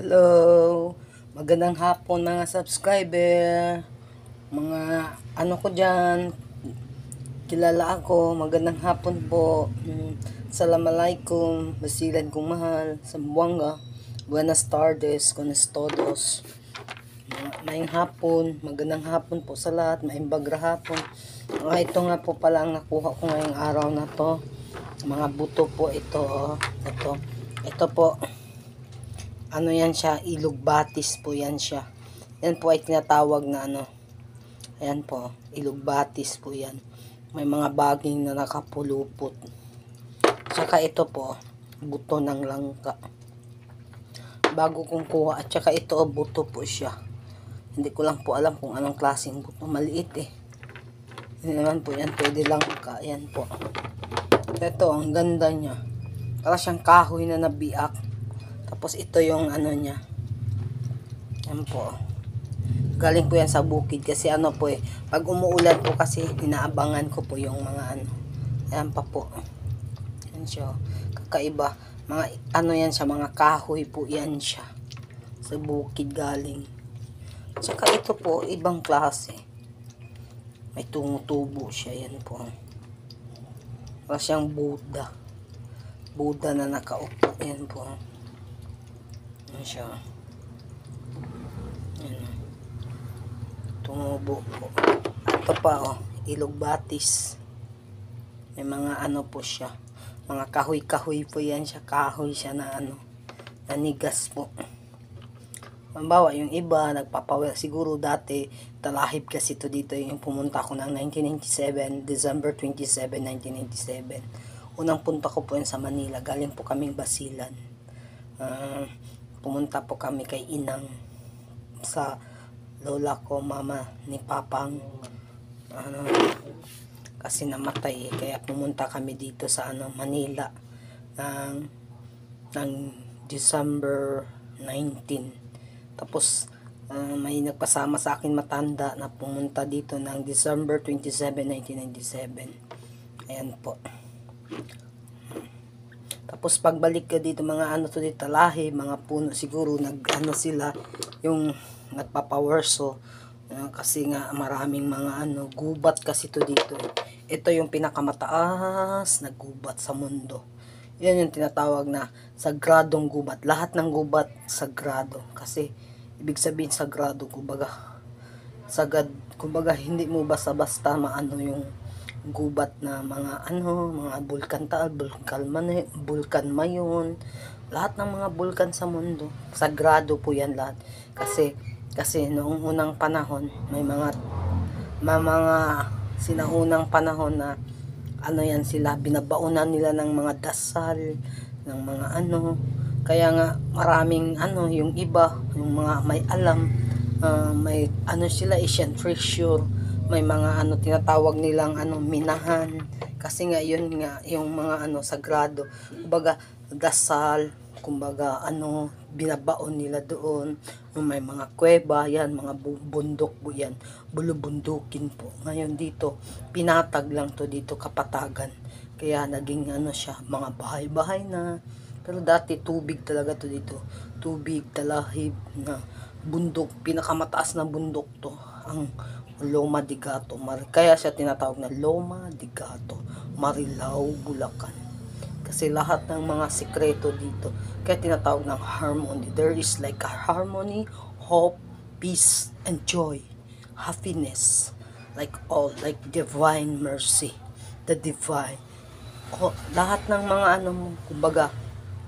Hello, magandang hapon mga subscriber, mga ano ko dyan, kilala ako, magandang hapon po. Assalamualaikum, basilan kong mahal, Sambuanga, buenas tardes, buenas todos. Maayong hapon, magandang hapon po sa lahat, maimbagra hapon. Ito nga po pala ang nakuha ko ngayong araw na to, mga buto po ito, ito po. Ano yan siya, ilog batis po yan siya. Yan po ay tinatawag na ano. Ayan po, ilog batis po yan. May mga baging na nakapulupot. Tsaka ito po, buto ng langka. Bago kong kuha. At tsaka ito, buto po siya. Hindi ko lang po alam kung anong klaseng buto. Maliit eh. Hindi naman po yan, pwede langka. Ayan po. Ito, ang ganda niya. Para siyang kahoy na nabiak. Tapos ito yung ano niya. Yan po. Galing po yan sa bukid kasi ano po eh. Pag umuulan po kasi inaabangan ko po yung mga ano. Yan pa po. Yan siya. Kakaiba. Mga ano yan siya. Mga kahoy po yan siya. Sa bukid galing. Tsaka ito po ibang klase. May tumutubo siya. Yan po. Para siyang Buddha. Buddha na nakaupo. Yan po. Yan siya. Yan. Tumubo po. Ito pa oh, ilog batis. May mga ano po siya. Mga kahoy-kahoy po yan siya. Kahoy siya na ano. Nanigas po. Mambawa yung iba nagpapawala. Siguro dati talahib kasi to dito yung pumunta ko ng 1997. December 27, 1997. Unang punta ko po yan sa Manila. Galing po kaming Basilan. Pumunta po kami kay Inang sa lola ko, mama ni Papang, kasi namatay kaya pumunta kami dito sa Manila ng December 19. Tapos may nagpasama sa akin matanda na pumunta dito ng December 27, 1997. Ayan po. Tapos pagbalik ka dito mga ano to dito lahi, mga puno siguro nag-ano sila yung nagpapawerso kasi nga maraming mga ano gubat kasi to dito. Ito yung pinakamataas na gubat sa mundo. Yan yung tinatawag na sagradong gubat. Lahat ng gubat sagrado kasi ibig sabihin sagrado kumbaga sagad, kumbaga hindi mo basta-basta maano yung gubat na mga ano, mga bulkan taal, bulkan mayon, lahat ng mga bulkan sa mundo, sagrado po yan lahat. Kasi noong unang panahon, may mga sinaunang panahon na ano yan sila, binabaunan nila ng mga dasal, ng mga ano, kaya nga maraming ano, yung iba, yung mga may alam, may ano sila, Asian treasure, may mga ano tinatawag nilang ano minahan kasi nga yun nga yung mga ano sagrado, kumbaga dasal, kumbaga ano binabaon nila doon, may mga kuweba yan, mga bundok po yan, bulubundukin po. Ngayon dito pinatag lang to dito, kapatagan, kaya naging ano siya, mga bahay-bahay na, pero dati tubig talaga to dito, tubig talahib na bundok, pinakamataas na bundok to, ang Loma de Gato. Kaya siya tinatawag na Loma de Gato, Marilao, Bulacan. Kasi lahat ng mga sikreto dito, kaya tinatawag ng harmony. There is like a harmony, hope, peace, and joy, happiness, like all, like divine mercy, the divine. Lahat ng mga ano, kumbaga,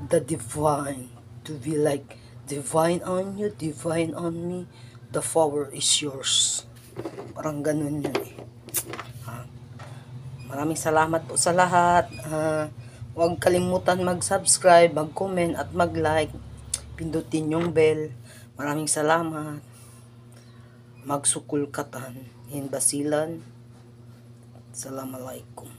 the divine, to be like divine on you, divine on me, the power is yours. Parang ganun yun eh. Maraming salamat po sa lahat. Huwag kalimutan mag-subscribe, mag-comment at mag-like. Pindutin yung bell. Maraming salamat. Magsukulkatan in Basilan. Assalamualaikum.